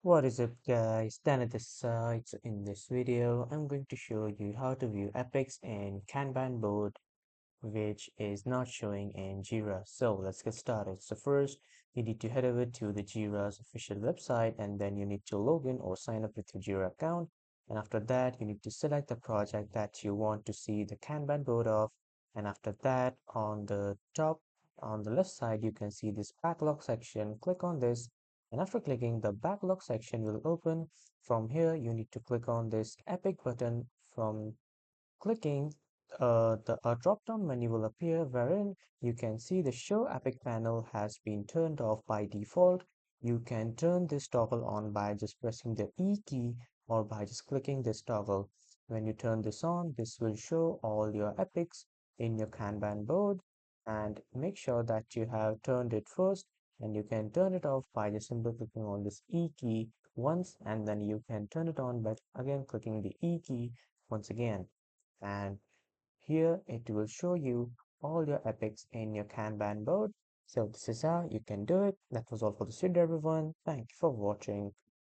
What is up guys, Dan at this side. So in this video, I'm going to show you how to view epics in Kanban board which is not showing in Jira. So let's get started. So first, you need to head over to the Jira's official website and then you need to log in or sign up with your Jira account. And after that, you need to select the project that you want to see the Kanban board of. And after that, on the top, on the left side, you can see this backlog section. Click on this. And after clicking, the backlog section will open. From here, you need to click on this epic button. From clicking, a drop-down menu will appear wherein you can see the Show Epic panel has been turned off by default. You can turn this toggle on by just pressing the E key or by just clicking this toggle. When you turn this on, this will show all your epics in your Kanban board, and make sure that you have turned it first, and you can turn it off by just simply clicking on this E key once, and then you can turn it on by again clicking the E key once again. And here it will show you all your epics in your Kanban board. So this is how you can do it. That was all for this video, everyone. Thank you for watching.